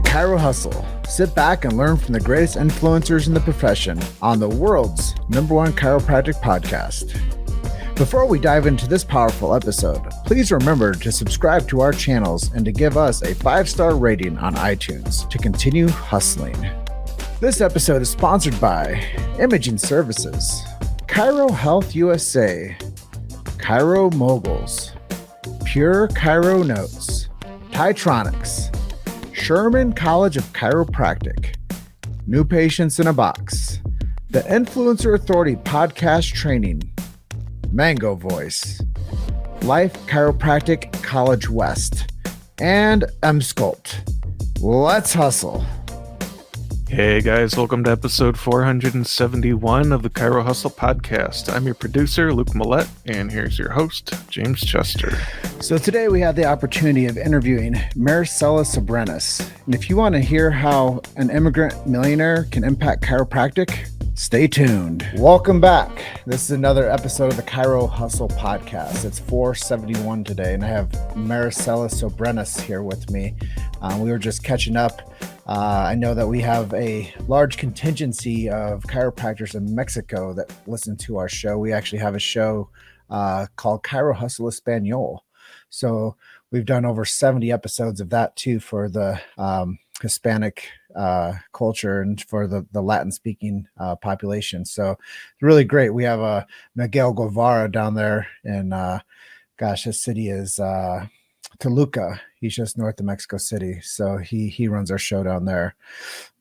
Chiro Hustle. Sit back and learn from the greatest influencers in the profession on the world's #1 chiropractic podcast. Before we dive into this powerful episode, please remember to subscribe to our channels and to give us a 5-star rating on iTunes to continue hustling. This episode is sponsored by Imaging Services, Chiro Health USA, Chiro Moguls, Pure Chiro Notes, Titronics, Sherman College of Chiropractic, New Patients in a Box, the Influencer Authority Podcast Training, Mango Voice, Life Chiropractic College West, and M-Sculpt. Let's hustle. Hey guys, welcome to episode 471 of the Chiro Hustle podcast. I'm your producer, Luke Millette, and here's your host, James Chester. So today we have the opportunity of interviewing Maricela Soberanes. And if you want to hear how an immigrant millionaire can impact chiropractic, stay tuned. Welcome back. This is another episode of the Chiro Hustle podcast. It's 471 today, and I have Maricela Soberanes here with me. We were just catching up. I know that we have a large contingency of chiropractors in Mexico that listen to our show. We actually have a show called Chiro Hustle Espanol. So we've done over 70 episodes of that too for the Hispanic culture and for the Latin speaking population. So it's really great. We have Miguel Guevara down there in his city is Toluca. He's just north of Mexico City. So he runs our show down there.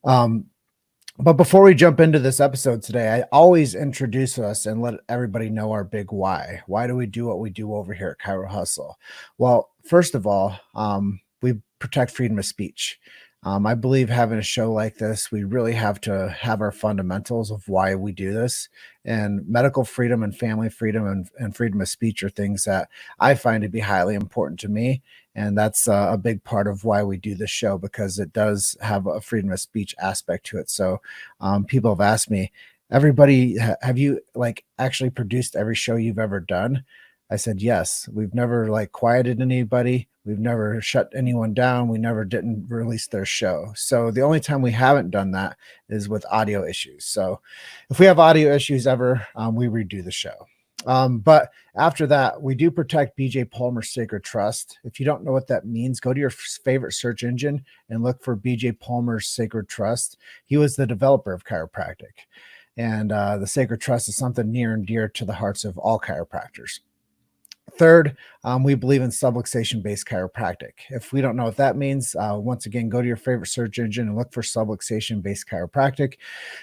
But before we jump into this episode today, I always introduce us and let everybody know our big why. Why do we do what we do over here at Chiro Hustle? Well, first of all, we protect freedom of speech. I believe having a show like this, we really have to have our fundamentals of why we do this. And medical freedom and family freedom and freedom of speech are things that I find to be highly important to me. And that's a big part of why we do this show, because it does have a freedom of speech aspect to it. So people have asked me, everybody, have you actually produced every show you've ever done? I said, yes. We've never quieted anybody. We've never shut anyone down. We never didn't release their show. So the only time we haven't done that is with audio issues. So if we have audio issues ever, we redo the show. But after that, we do protect BJ Palmer's Sacred Trust. If you don't know what that means, go to your favorite search engine and look for BJ Palmer's Sacred Trust. He was the developer of chiropractic. And the Sacred Trust is something near and dear to the hearts of all chiropractors. Third, we believe in subluxation-based chiropractic. If we don't know what that means, once again, go to your favorite search engine and look for subluxation-based chiropractic.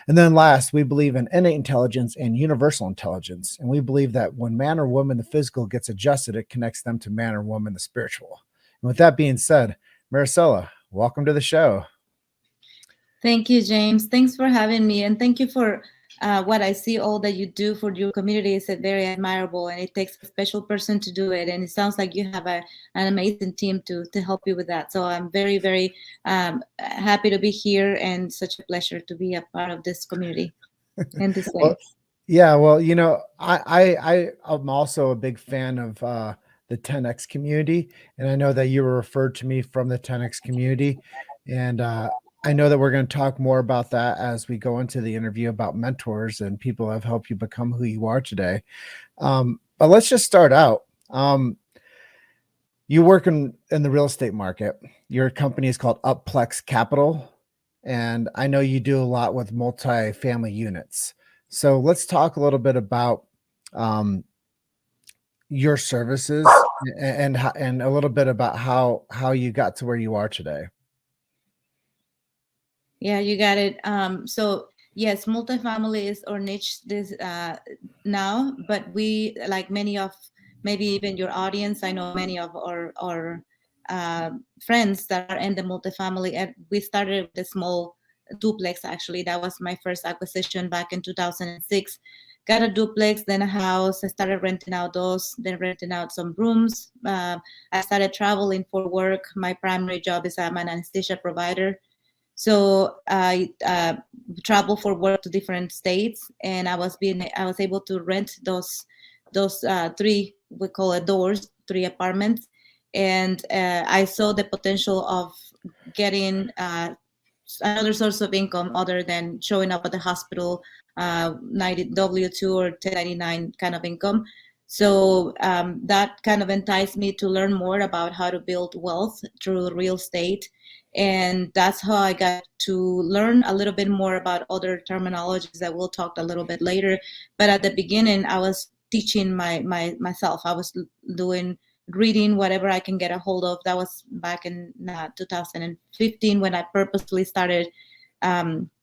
And then last, we believe in innate intelligence and universal intelligence. And we believe that when man or woman, the physical, gets adjusted, it connects them to man or woman, the spiritual. And with that being said, Maricela, welcome to the show. Thank you, James. Thanks for having me. And thank you for what I see, all that you do for your community is very admirable, and it takes a special person to do it. And it sounds like you have an amazing team to help you with that. So I'm very, very happy to be here, and such a pleasure to be a part of this community in this way. I'm also a big fan of the 10X community, and I know that you were referred to me from the 10X community, and I know that we're going to talk more about that as we go into the interview about mentors and people have helped you become who you are today. But let's just start out. You work in the real estate market. Your company is called Up Plex Capital, and I know you do a lot with multifamily units. So let's talk a little bit about your services and a little bit about how you got to where you are today. Yeah, you got it. So yes, multifamily is our niche this now, but we, like many of maybe even your audience, I know many of our friends that are in the multifamily. And we started with a small duplex. Actually, that was my first acquisition back in 2006. Got a duplex, then a house. I started renting out those, then renting out some rooms. I started traveling for work. My primary job is I'm an anesthesia provider. So I travel for work to different states, and I was able to rent those three, we call it doors, 3 apartments, and I saw the potential of getting another source of income other than showing up at the hospital, 90 W-2 or 1099 kind of income. So that kind of enticed me to learn more about how to build wealth through real estate. And that's how I got to learn a little bit more about other terminologies that we'll talk a little bit later. But at the beginning, I was teaching myself. I was reading whatever I can get a hold of. That was back in 2015 when I purposely started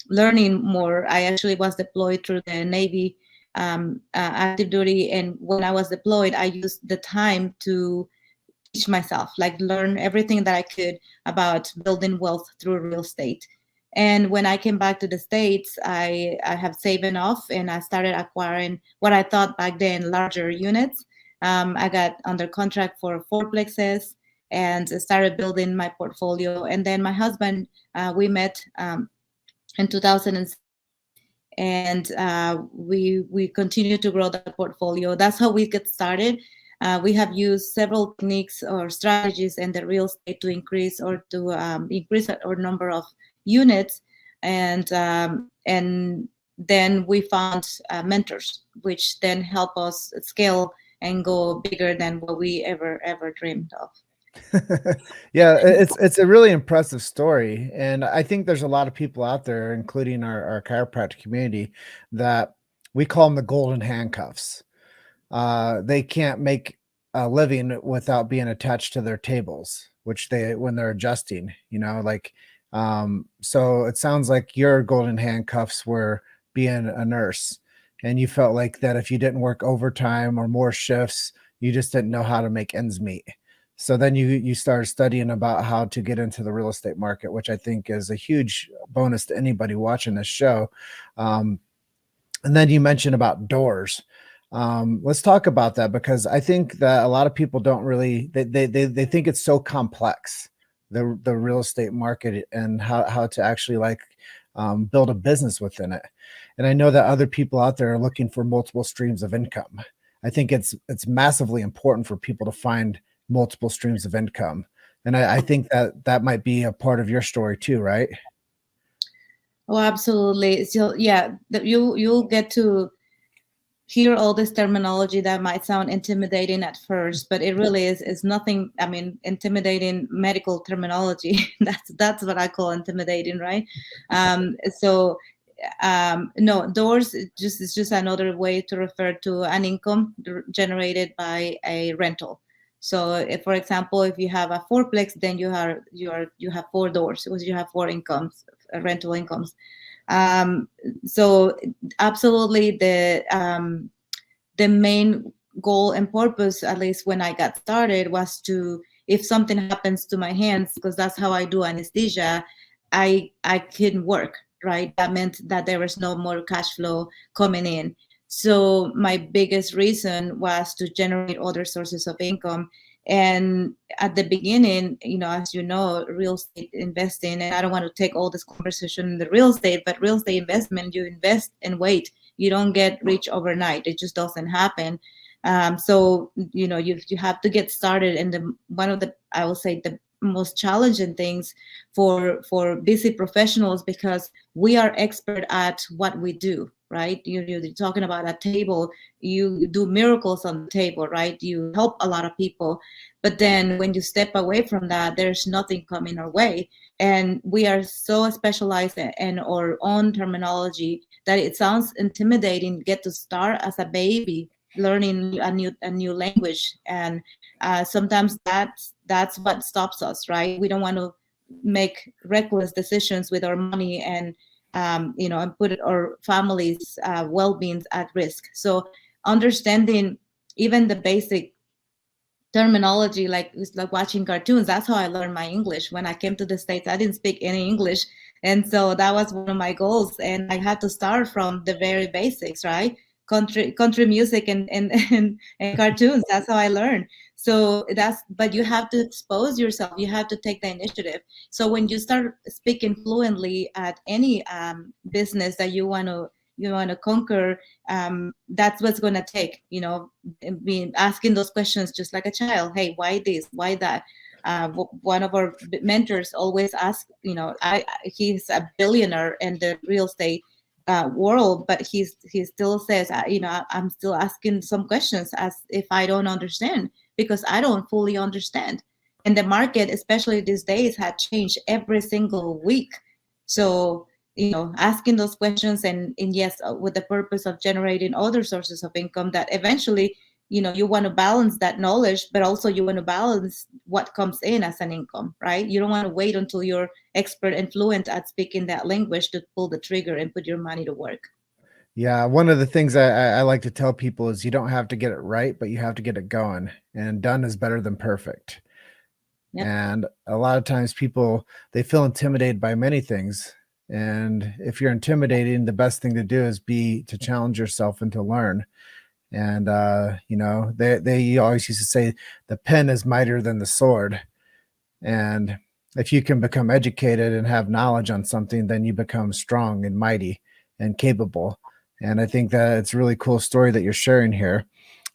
learning more. I actually was deployed through the Navy active duty, and when I was deployed, I used the time to teach myself, like learn everything that I could about building wealth through real estate. And when I came back to the States, I have saved enough, and I started acquiring what I thought back then larger units. I got under contract for 4 plexes and started building my portfolio. And then my husband, we met in 2006, and we continue to grow that portfolio. That's how we get started. We have used several techniques or strategies in the real estate to increase our number of units, and then we found mentors, which then help us scale and go bigger than what we ever dreamed of. Yeah, it's a really impressive story, and I think there's a lot of people out there, including our chiropractic community, that we call them the golden handcuffs. They can't make a living without being attached to their tables, which when they're adjusting, so it sounds like your golden handcuffs were being a nurse, and you felt like that if you didn't work overtime or more shifts, you just didn't know how to make ends meet. So then you started studying about how to get into the real estate market, which I think is a huge bonus to anybody watching this show. And then you mentioned about doors. Let's talk about that, because I think that a lot of people don't really, they think it's so complex, the real estate market, and how to actually build a business within it. And I know that other people out there are looking for multiple streams of income. I think it's massively important for people to find multiple streams of income. And I think that might be a part of your story too, right? Oh, absolutely. So yeah, you'll get to hear all this terminology that might sound intimidating at first, but it really is nothing. I mean, intimidating medical terminology. That's what I call intimidating, right? No, doors is just another way to refer to an income generated by a rental. So if, for example, if you have a 4-plex, then you have 4 doors, because you have 4 incomes, rental incomes. So absolutely, the main goal and purpose, at least when I got started, was to, if something happens to my hands, because that's how I do anesthesia, I couldn't work, right? That meant that there was no more cash flow coming in. So my biggest reason was to generate other sources of income. And at the beginning, as you know, real estate investing, and I don't want to take all this conversation in the real estate, but real estate investment, you invest and wait. You don't get rich overnight. It just doesn't happen. So, you have to get started. And one of the, I will say, the most challenging things for busy professionals, because we are expert at what we do, right? You're talking about a table, you do miracles on the table, right? You help a lot of people, but then when you step away from that, there's nothing coming our way. And we are so specialized in our own terminology that it sounds intimidating. Get to start as a baby learning a new language, and sometimes that's what stops us, right? We don't want to make reckless decisions with our money, and and put our families' well-being at risk. So understanding even the basic terminology, it's like watching cartoons. That's how I learned my English. When I came to the States, I didn't speak any English, and so that was one of my goals. And I had to start from the very basics, right? Country music and cartoons. That's how I learned. So but you have to expose yourself. You have to take the initiative. So when you start speaking fluently at any business that you want to conquer, that's what's going to take, being asking those questions just like a child. Hey, why this? Why that? One of our mentors always asks, he's a billionaire in the real estate world, but he still says, I'm still asking some questions as if I don't understand, because I don't fully understand. And the market, especially these days, had changed every single week. So, asking those questions and yes, with the purpose of generating other sources of income that eventually, you want to balance that knowledge, but also you want to balance what comes in as an income, right? You don't want to wait until you're expert and fluent at speaking that language to pull the trigger and put your money to work. Yeah, one of the things I like to tell people is you don't have to get it right, but you have to get it going, and done is better than perfect. Yep. And a lot of times people, they feel intimidated by many things. And if you're intimidating, the best thing to do is to challenge yourself and to learn. And, they always used to say the pen is mightier than the sword. And if you can become educated and have knowledge on something, then you become strong and mighty and capable. And I think that it's a really cool story that you're sharing here.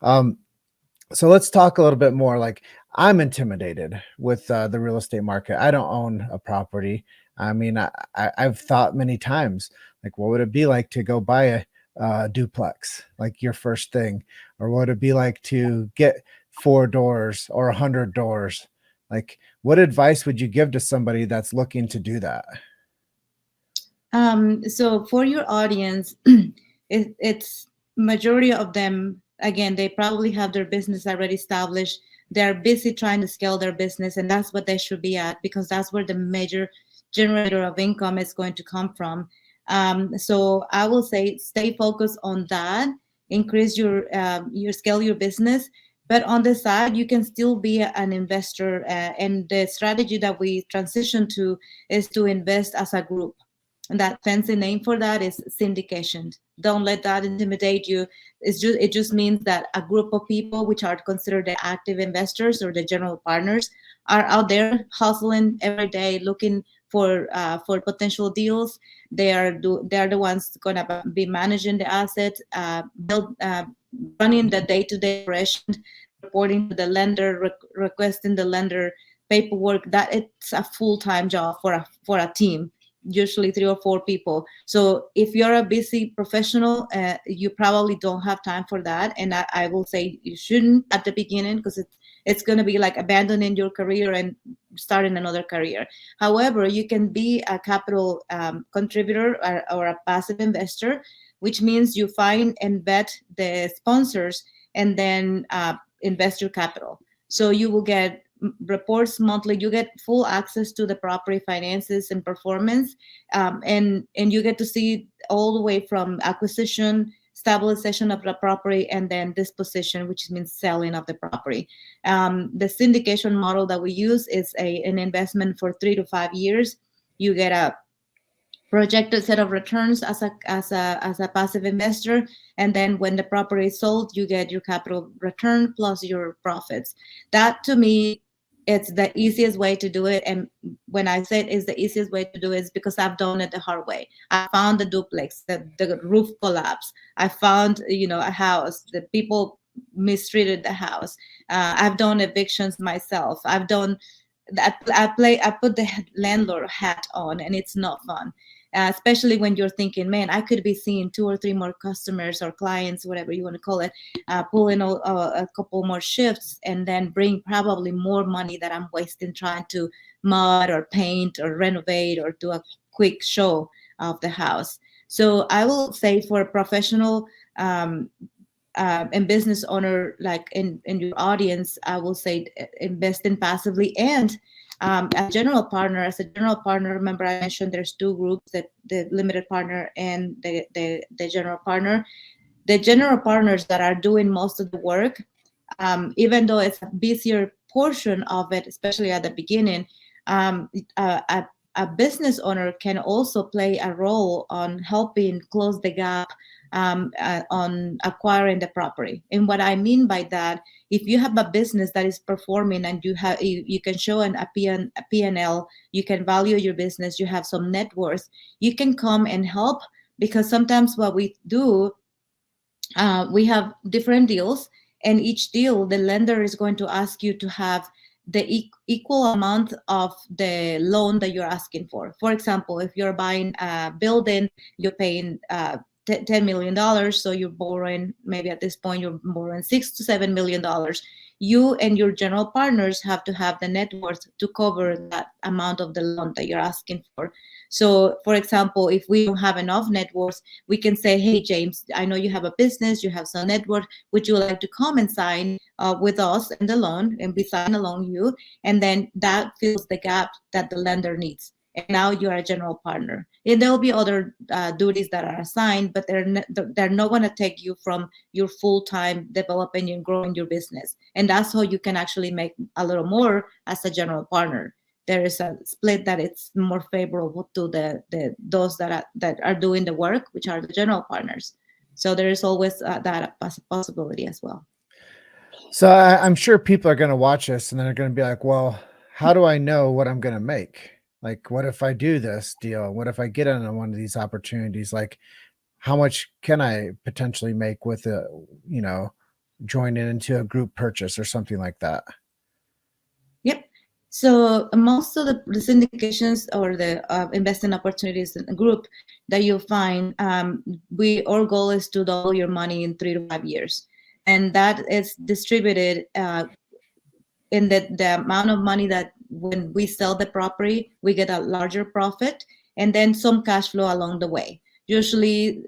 So let's talk a little bit more. Like, I'm intimidated with the real estate market. I don't own a property. I mean, I've thought many times, like, what would it be like to go buy a duplex, like your first thing? Or what would it be like to get 4 doors or 100 doors? Like, what advice would you give to somebody that's looking to do that? So for your audience, it's majority of them, again, they probably have their business already established. They're busy trying to scale their business, and that's what they should be at, because that's where the major generator of income is going to come from. So I will say, stay focused on that, increase your scale your business, but on the side, you can still be an investor. And the strategy that we transition to is to invest as a group. And that fancy name for that is syndication. Don't let that intimidate you. It just means that a group of people, which are considered the active investors or the general partners, are out there hustling every day, looking for potential deals. They are the ones gonna be managing the assets, running the day-to-day operations, reporting to the lender, requesting the lender paperwork. That it's a full-time job for a team, usually 3 or 4 people. So if you're a busy professional, you probably don't have time for that. And I will say you shouldn't at the beginning, because it's going to be like abandoning your career and starting another career. However, you can be a capital contributor or a passive investor, which means you find and vet the sponsors and then invest your capital. So you will get reports monthly. You get full access to the property finances and performance, and you get to see all the way from acquisition, stabilization of the property, and then disposition, which means selling of the property. The syndication model that we use is an investment for 3 to 5 years. You get a projected set of returns as a passive investor, and then when the property is sold, you get your capital return plus your profits. That, to me, it's the easiest way to do it. And when I say it's the easiest way to do it, it's because I've done it the hard way. I found the duplex, the roof collapse. I found a house, the people mistreated the house. I've done evictions myself. I've done that. I put the landlord hat on, and it's not fun. Especially when you're thinking, man, I could be seeing 2 or 3 more customers or clients, whatever you want to call it, pull in a couple more shifts, and then bring probably more money that I'm wasting trying to mod or paint or renovate or do a quick show of the house. So I will say, for a professional and business owner, like in your audience, I will say invest in passively. And as a general partner, remember I mentioned there's 2 groups, that the limited partner and the general partner. The general partners that are doing most of the work, even though it's a busier portion of it, especially at the beginning, a business owner can also play a role on helping close the gap on acquiring the property. And what I mean by that, if you have a business that is performing and you can show a P&L, you can value your business, you have some net worth, you can come and help. Because sometimes what we do, we have different deals, and each deal the lender is going to ask you to have the equal amount of the loan that you're asking for. For example, if you're buying a building, you're paying $10 million. So you're borrowing, maybe at this point, you're borrowing $6 to $7 million. You and your general partners have to have the net worth to cover that amount of the loan that you're asking for. So, for example, if we don't have enough net worth, we can say, hey, James, I know you have a business, you have some net worth. Would you like to come and sign with us in the loan, and we sign along you? And then that fills the gap that the lender needs. And now you are a general partner. And there will be other duties that are assigned, but they're not going to take you from your full-time developing and growing your business. And that's how you can actually make a little more as a general partner. There is a split that it's more favorable to those that are doing the work, which are the general partners. So there is always that possibility as well. So I'm sure people are going to watch this and they're going to be like, well, how do I know what I'm going to make? Like, what if I do this deal? What if I get into one of these opportunities? Like, how much can I potentially make with joining into a group purchase or something like that? Yep. So most of the syndications or the investing opportunities in a group that you'll find, our goal is to double your money in 3 to 5 years. And that is distributed in the amount of money that when we sell the property, we get a larger profit and then some cash flow along the way. Usually,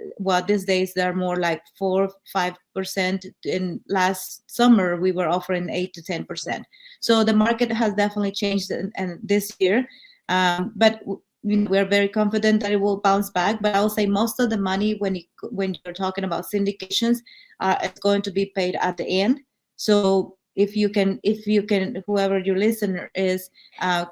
these days they're more like 4-5%. In last summer, we were offering 8 to 10%. So the market has definitely changed and this year, but we're very confident that it will bounce back. But I will say most of the money when you're talking about syndications, it's going to be paid at the end. So if you can, whoever your listener is,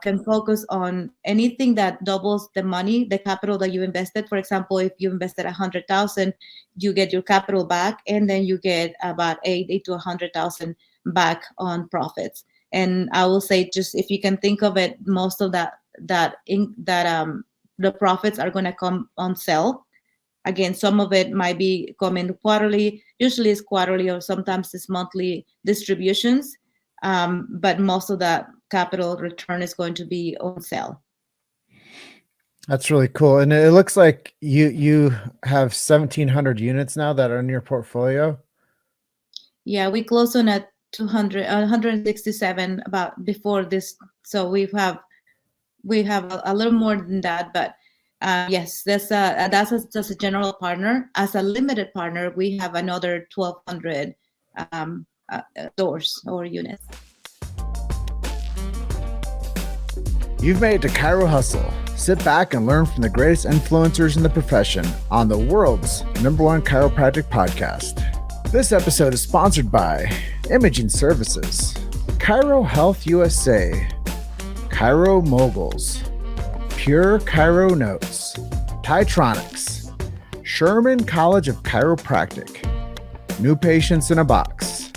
can focus on anything that doubles the money, the capital that you invested. For example, if you invested 100,000, you get your capital back, and then you get about 80 to 100,000 back on profits. And I will say, just if you can think of it, most of the profits are going to come on sale. Again, some of it might be coming quarterly. Usually it's quarterly, or sometimes it's monthly distributions. But most of that capital return is going to be on sale. That's really cool. And it looks like you have 1,700 units now that are in your portfolio. Yeah, we closed on at 167 about before this. So we have a little more than that, but yes, that's a general partner. As a limited partner, we have another 1,200 doors or units. You've made it to Chiro Hustle. Sit back and learn from the greatest influencers in the profession on the world's #1 chiropractic podcast. This episode is sponsored by Imaging Services, Chiro Health USA, Chiro Moguls, Pure Chiro Notes, Titronics, Sherman College of Chiropractic, New Patients in a Box,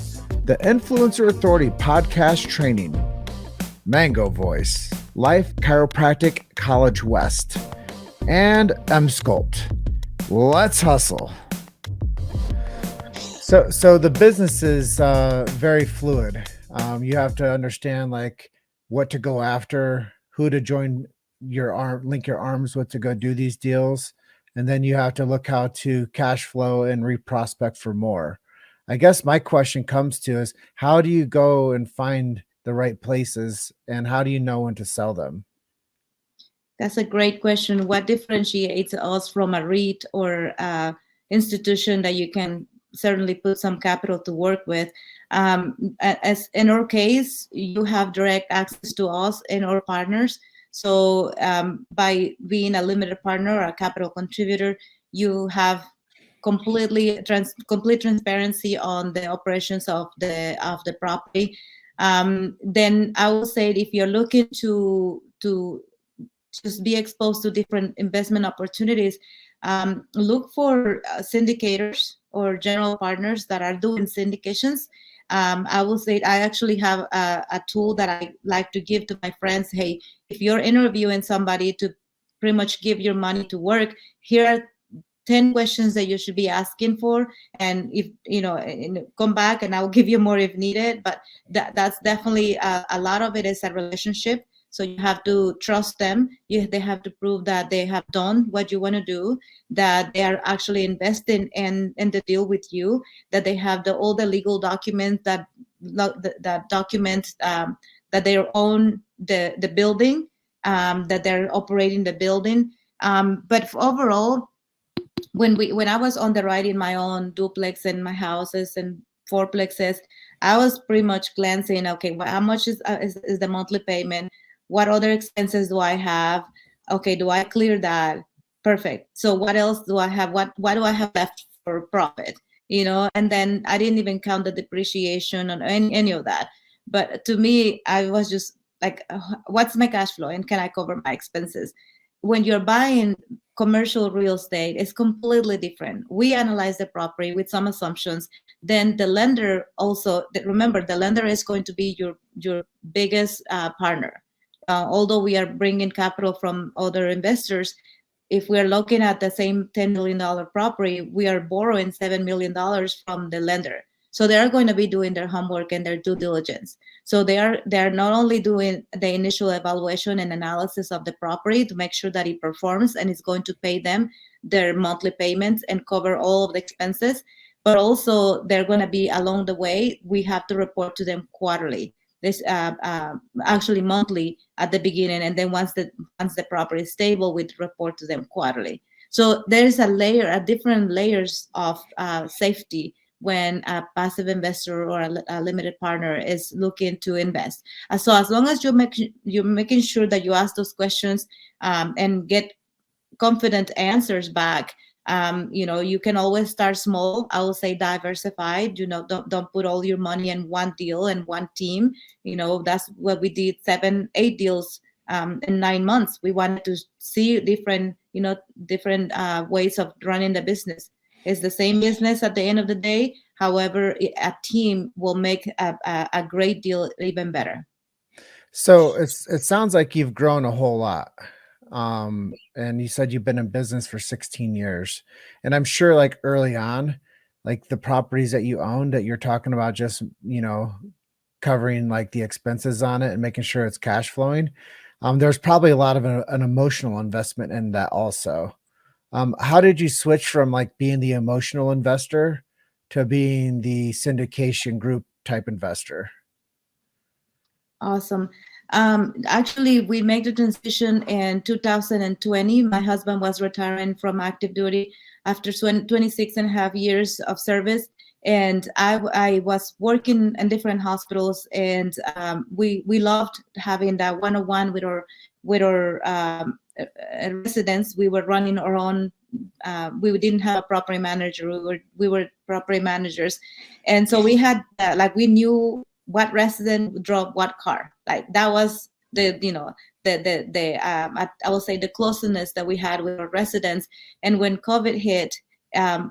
the Influencer Authority Podcast Training, Mango Voice, Life Chiropractic College West, and Sculpt. Let's hustle. So the business is very fluid. You have to understand like what to go after, who to join link your arms with to go do these deals. And then you have to look how to cash flow and reprospect for more. I guess my question comes to is, how do you go and find the right places, and how do you know when to sell them? That's a great question. What differentiates us from a REIT or institution that you can certainly put some capital to work with? As in our case, you have direct access to us and our partners. So by being a limited partner or a capital contributor, you have complete transparency on the operations of the property. Then I will say, if you're looking to just be exposed to different investment opportunities, look for syndicators or general partners that are doing syndications. I will say I actually have a tool that I like to give to my friends. Hey, if you're interviewing somebody to pretty much give your money to work, here are 10 questions that you should be asking for. And if come back and I'll give you more if needed. But that's definitely a lot of it is a relationship. So you have to trust them. They have to prove that they have done what you want to do, that they are actually investing in the deal with you, that they have all the legal documents that document that they own the building, that they're operating the building. But overall, when I was underwriting my own duplex and my houses and fourplexes, I was pretty much glancing, okay, how much is the monthly payment? What other expenses do I have? Okay, do I clear that? Perfect. So what else do I have? What do I have left for profit? And then I didn't even count the depreciation on any of that. But to me, I was just like, what's my cash flow and can I cover my expenses? When you're buying commercial real estate, it's completely different. We analyze the property with some assumptions. Then the lender also, remember, the lender is going to be your biggest partner. Although we are bringing capital from other investors, if we're looking at the same $10 million property, we are borrowing $7 million from the lender. So they are going to be doing their homework and their due diligence. So they are not only doing the initial evaluation and analysis of the property to make sure that it performs and is going to pay them their monthly payments and cover all of the expenses, but also they're going to be along the way. We have to report to them quarterly. This actually monthly at the beginning, and then once the property is stable, we report to them quarterly. So there's different layers of safety when a passive investor or a limited partner is looking to invest. So as long as you're making sure that you ask those questions and get confident answers back, you can always start small. I will say diversified. Don't put all your money in one deal and one team. That's what we did, 7-8 deals in 9 months. We wanted to see different ways of running the business. It's the same business at the end of the day. However, a team will make a great deal even better. So it sounds like you've grown a whole lot. And you said you've been in business for 16 years. And I'm sure like early on, like the properties that you owned that you're talking about, just, covering like the expenses on it and making sure it's cash flowing. There's probably a lot of an emotional investment in that also. How did you switch from like being the emotional investor to being the syndication group type investor? Awesome. Actually, we made the transition in 2020. My husband was retiring from active duty after 26 and a half years of service. And I was working in different hospitals, and we loved having that one-on-one with our residents. We were running our own. We didn't have a property manager. We were property managers, and so we had we knew what resident drove what car. Like that was I will say the closeness that we had with our residents. And when COVID hit,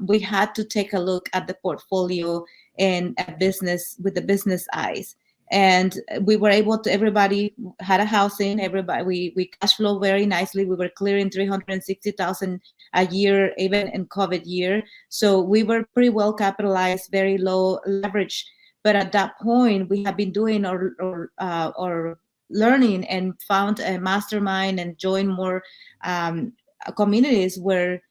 we had to take a look at the portfolio and at business with the business eyes. And we were able to, everybody had a housing, we cash flow very nicely. We were clearing $360,000 a year, even in COVID year. So we were pretty well capitalized, very low leverage. But at that point, we have been doing our learning and found a mastermind and joined more communities where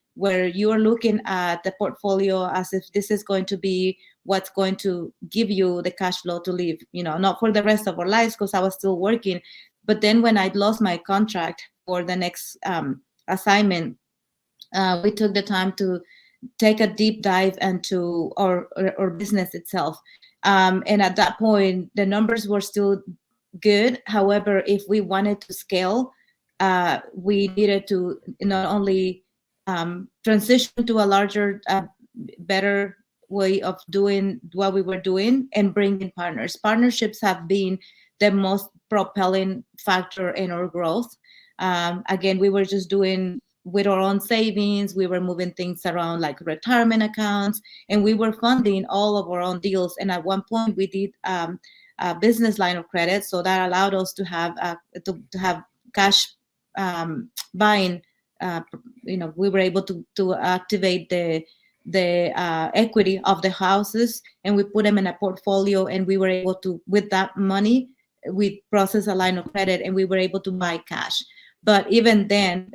you are looking at the portfolio as if this is going to be what's going to give you the cash flow to live, not for the rest of our lives, because I was still working. But then when I lost my contract for the next assignment, we took the time to take a deep dive into our business itself. And at that point, the numbers were still good. However, if we wanted to scale, we needed to not only transition to a larger, better way of doing what we were doing and bring in partners. Partnerships have been the most propelling factor in our growth. Again, we were just doing with our own savings. We were moving things around like retirement accounts, and we were funding all of our own deals. And at one point we did a business line of credit. So that allowed us to have cash buying we were able to activate the equity of the houses, and we put them in a portfolio, and we were able to, with that money, we processed a line of credit, and we were able to buy cash. But even then,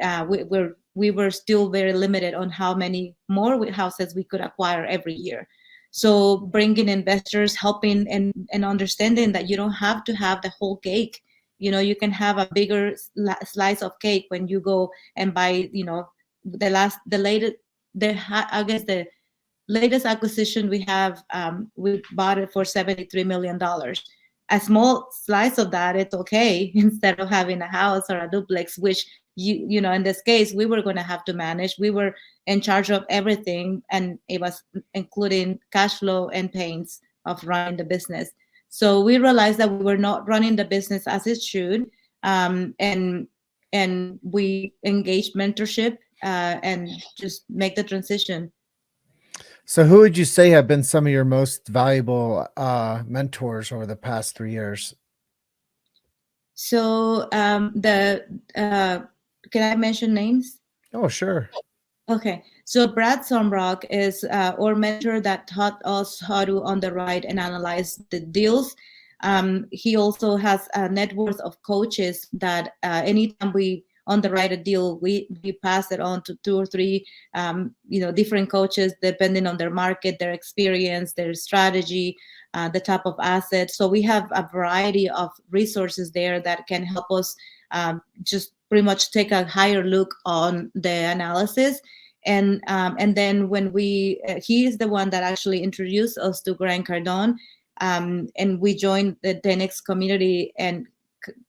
we were still very limited on how many more houses we could acquire every year. So bringing investors, helping, and understanding that you don't have to have the whole cake. You can have a bigger slice of cake when you go and buy, I guess the latest acquisition we have, we bought it for $73 million. A small slice of that, it's okay, instead of having a house or a duplex, which in this case, we were going to have to manage. We were in charge of everything, and it was including cash flow and pains of running the business. So we realized that we were not running the business as it should, and we engaged mentorship and just make the transition. So who would you say have been some of your most valuable mentors over the past 3 years? So can I mention names? Oh, sure. Okay. So Brad Somrock is our mentor that taught us how to underwrite and analyze the deals. He also has a network of coaches that anytime we underwrite a deal, we pass it on to 2 or 3 different coaches, depending on their market, their experience, their strategy, the type of assets. So we have a variety of resources there that can help us just pretty much take a higher look on the analysis. And then when he is the one that actually introduced us to Grant Cardone, and we joined the 10X community. And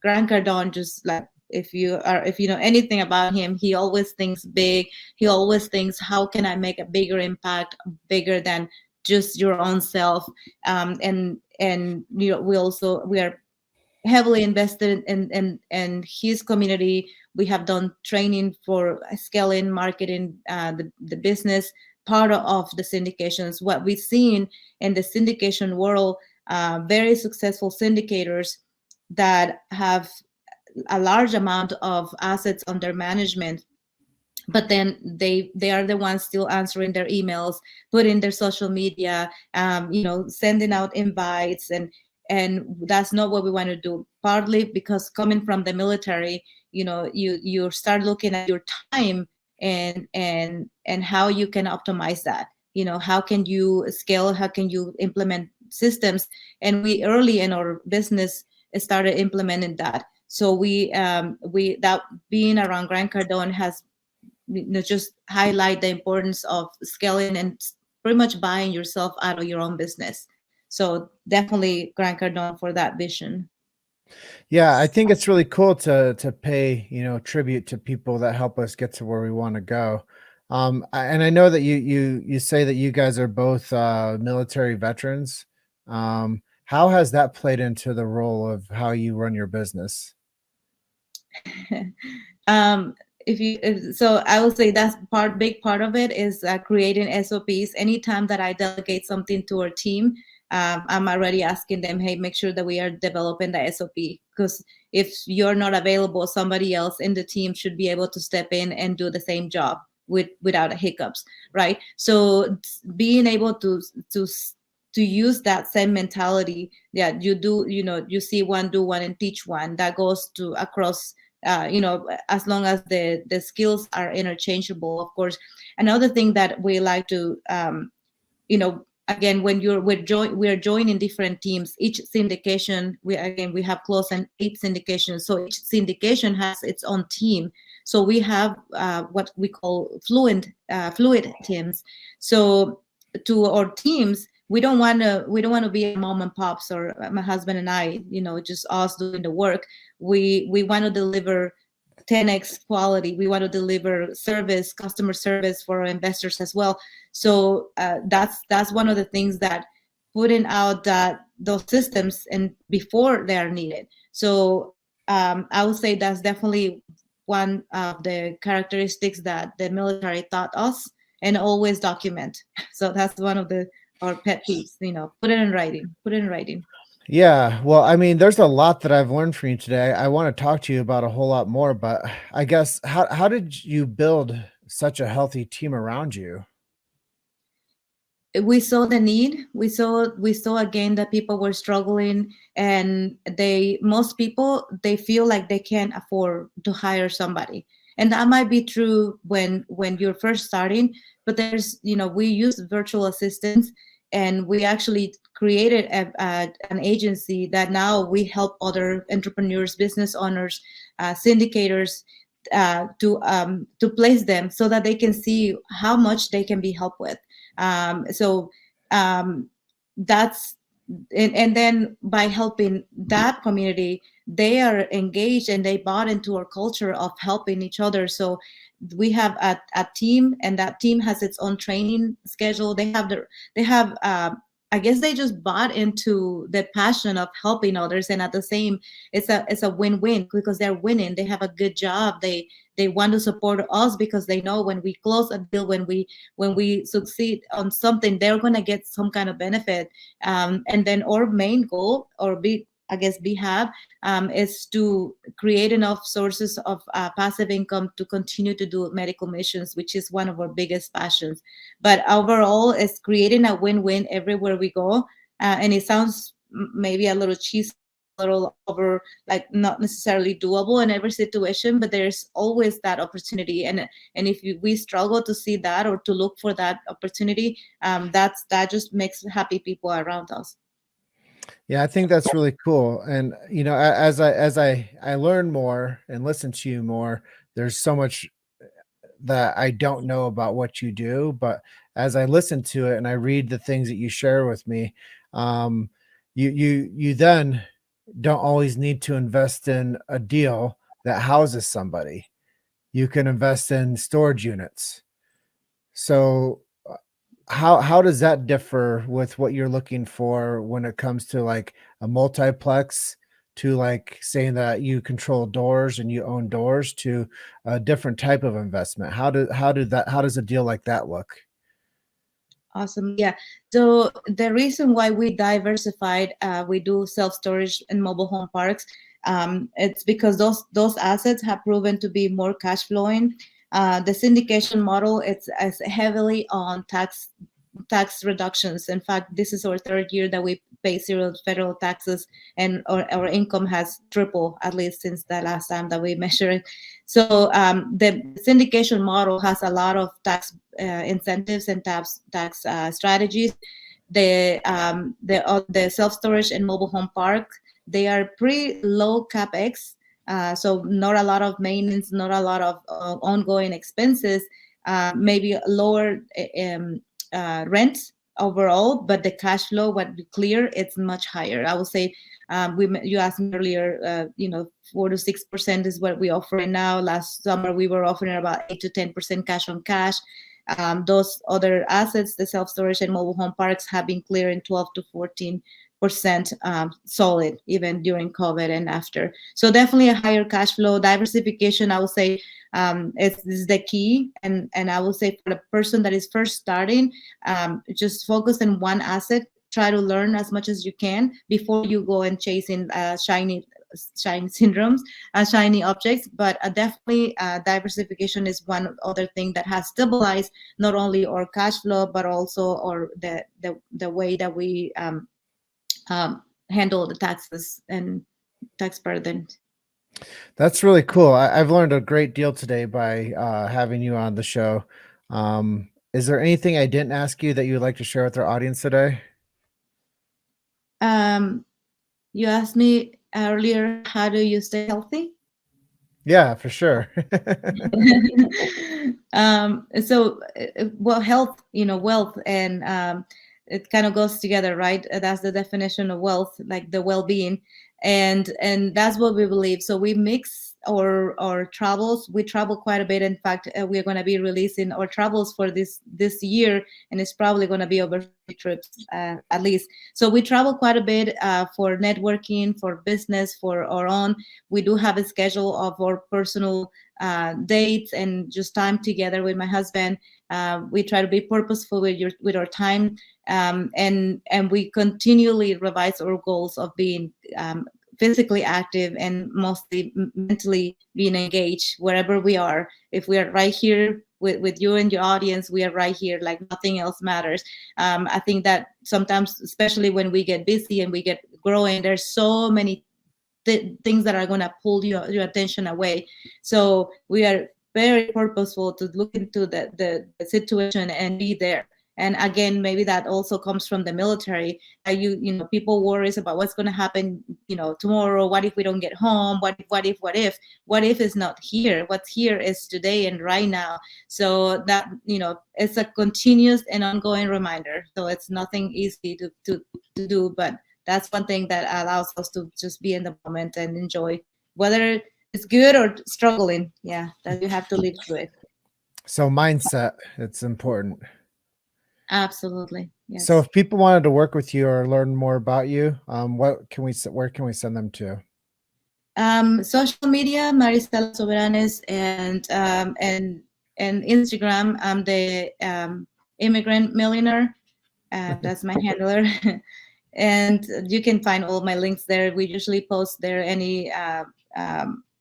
Grant Cardone, just like, if you know anything about him, he always thinks big. He always thinks, how can I make a bigger impact, bigger than just your own self? And we are heavily invested in his community. We have done training for scaling, marketing, the business part of the syndications. What we've seen in the syndication world, very successful syndicators that have a large amount of assets under management, but then they are the ones still answering their emails, putting their social media, sending out invites, and that's not what we want to do. Partly because coming from the military, you start looking at your time and how you can optimize that. How can you scale? How can you implement systems? And we early in our business started implementing that. So we that being around Grant Cardone has just highlight the importance of scaling and pretty much buying yourself out of your own business. So definitely Grant Cardone for that vision. Yeah, I think it's really cool to pay, tribute to people that help us get to where we want to go. And I know that you say that you guys are both military veterans. How has that played into the role of how you run your business? So I will say that's big part of it is creating SOPs. Anytime that I delegate something to our team, I'm already asking them, hey, make sure that we are developing the SOP, because if you're not available, somebody else in the team should be able to step in and do the same job without hiccups, right? So being able to use that same mentality that you do, you see one, do one, and teach one, that goes to across, as long as the skills are interchangeable, of course. Another thing that we like to, again, when we're joining different teams, each syndication, we have close and 8 syndications. So each syndication has its own team. So we have what we call fluid teams. So to our teams, we don't want to be a mom and pops, or my husband and I, just us doing the work. We want to deliver 10x quality. We want to deliver customer service for our investors as well. So that's one of the things that putting out those systems and before they are needed. So I would say that's definitely one of the characteristics that the military taught us, and always document. So that's one of our pet peeves, put it in writing. Yeah, well, I mean, there's a lot that I've learned from you today. I want to talk to you about a whole lot more, but I guess how did you build such a healthy team around you? We saw the need. We saw again that people were struggling, and most people, they feel like they can't afford to hire somebody. And that might be true when you're first starting, but we use virtual assistants, and we actually created an agency that now we help other entrepreneurs, business owners, syndicators, to place them so that they can see how much they can be helped with. So that's and then by helping that community, they are engaged and they bought into our culture of helping each other. So we have a team, and that team has its own training schedule. They have I guess they just bought into the passion of helping others, and at the same, it's a win-win because they're winning. They have a good job. They want to support us because they know when we close a deal, when we succeed on something, they're going to get some kind of benefit. And then our main goal, or we have, is to create enough sources of passive income to continue to do medical missions, which is one of our biggest passions. But overall, it's creating a win-win everywhere we go. And it sounds maybe a little cheesy, a little over, like not necessarily doable in every situation, but there's always that opportunity. And if we struggle to see that or to look for that opportunity, that just makes happy people around us. Yeah, I think that's really cool. And as I learn more and listen to you more, there's so much that I don't know about what you do, but as I listen to it and I read the things that you share with me, um, you then don't always need to invest in a deal that houses somebody. You can invest in storage units. So how does that differ with what you're looking for when it comes to like a multiplex, to like saying that you control doors and you own doors, to a different type of investment? How does a deal like that look? Awesome. Yeah. So the reason why we diversified, we do self-storage and mobile home parks. It's because those assets have proven to be more cash flowing. The syndication model, it's heavily on tax reductions. In fact, this is our third year that we pay zero federal taxes, and our income has tripled at least since the last time that we measured it. So the syndication model has a lot of tax incentives and tax strategies. The self storage and mobile home park, they are pretty low capex, so not a lot of maintenance, not a lot of ongoing expenses, maybe lower rent overall, but the cash flow, what we clear, it's much higher. I would say, you asked me earlier, 4 to 6% is what we offer right now. Last summer we were offering about 8 to 10% cash on cash. Those other assets, the self-storage and mobile home parks, have been clearing 12 to 14% solid, even during COVID and after. So definitely a higher cash flow. Diversification, I would say, is the key. And I would say for the person that is first starting, just focus on one asset. Try to learn as much as you can before you go and chasing shiny syndromes, shiny objects. But definitely, diversification is one other thing that has stabilized not only our cash flow, but also the way that we handle the taxes and tax burden. That's really cool. I've learned a great deal today by having you on the show. Is there anything I didn't ask you that you would like to share with our audience today? You asked me earlier, how do you stay healthy? Yeah, for sure. Well, health, wealth, and it kind of goes together, right? That's the definition of wealth, like the well-being, and that's what we believe. So we mix our travels. We travel quite a bit. In fact, we're going to be releasing our travels for this year, and it's probably going to be over 50 trips at least. So we travel quite a bit for networking, for business, for our own. We do have a schedule of our personal dates and just time together with my husband. We try to be purposeful with our time, and we continually revise our goals of being physically active and mostly mentally being engaged wherever we are. If we are right here with you and your audience, we are right here, like nothing else matters. I think that sometimes, especially when we get busy and we get growing, there's so many things that are going to pull your attention away. So we are very purposeful to look into the situation and be there. And again, maybe that also comes from the military. You know, people worries about what's going to happen, you know, tomorrow. What if we don't get home? What if is not here? What's here is today and right now. So that, you know, it's a continuous and ongoing reminder. So it's nothing easy to do, but that's one thing that allows us to just be in the moment and enjoy, whether it's good or struggling. Yeah, that you have to live through it. So mindset, it's important. Absolutely. Yes. So if people wanted to work with you or learn more about you, where can we send them to? Social media, Maricela Soberanes, and Instagram, I'm the Immigrant Millionaire. That's my handler. And you can find all my links there. We usually post there any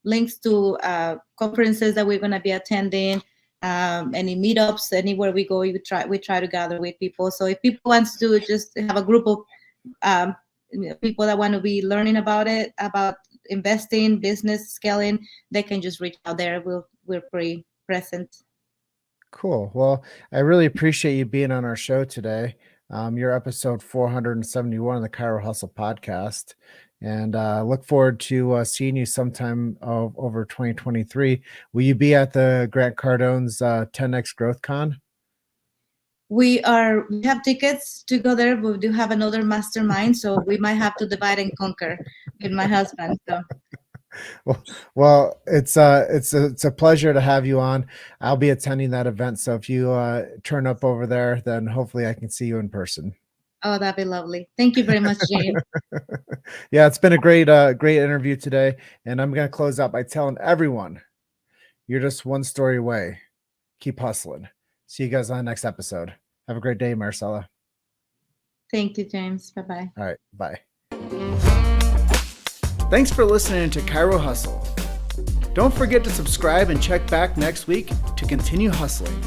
links to conferences that we're going to be attending, any meetups, anywhere we go. We try to gather with people. So if people wants to just have a group of people that want to be learning about investing, business scaling, they can just reach out there. We're pretty present. Cool. Well, I really appreciate you being on our show today. You're episode 471 of the Chiro Hustle podcast, and look forward to seeing you sometime over 2023. Will you be at the Grant Cardone's 10X Growth Con? We have tickets to go there. We do have another mastermind, so we might have to divide and conquer with my husband. So. Well, it's a pleasure to have you on. I'll be attending that event, so if you turn up over there, then hopefully I can see you in person. Oh, that'd be lovely. Thank you very much, James. Yeah, it's been a great interview today, and I'm going to close out by telling everyone, you're just one story away. Keep hustling. See you guys on the next episode. Have a great day, Maricela. Thank you, James. Bye-bye. All right, bye. Thanks for listening to Chiro Hustle. Don't forget to subscribe and check back next week to continue hustling.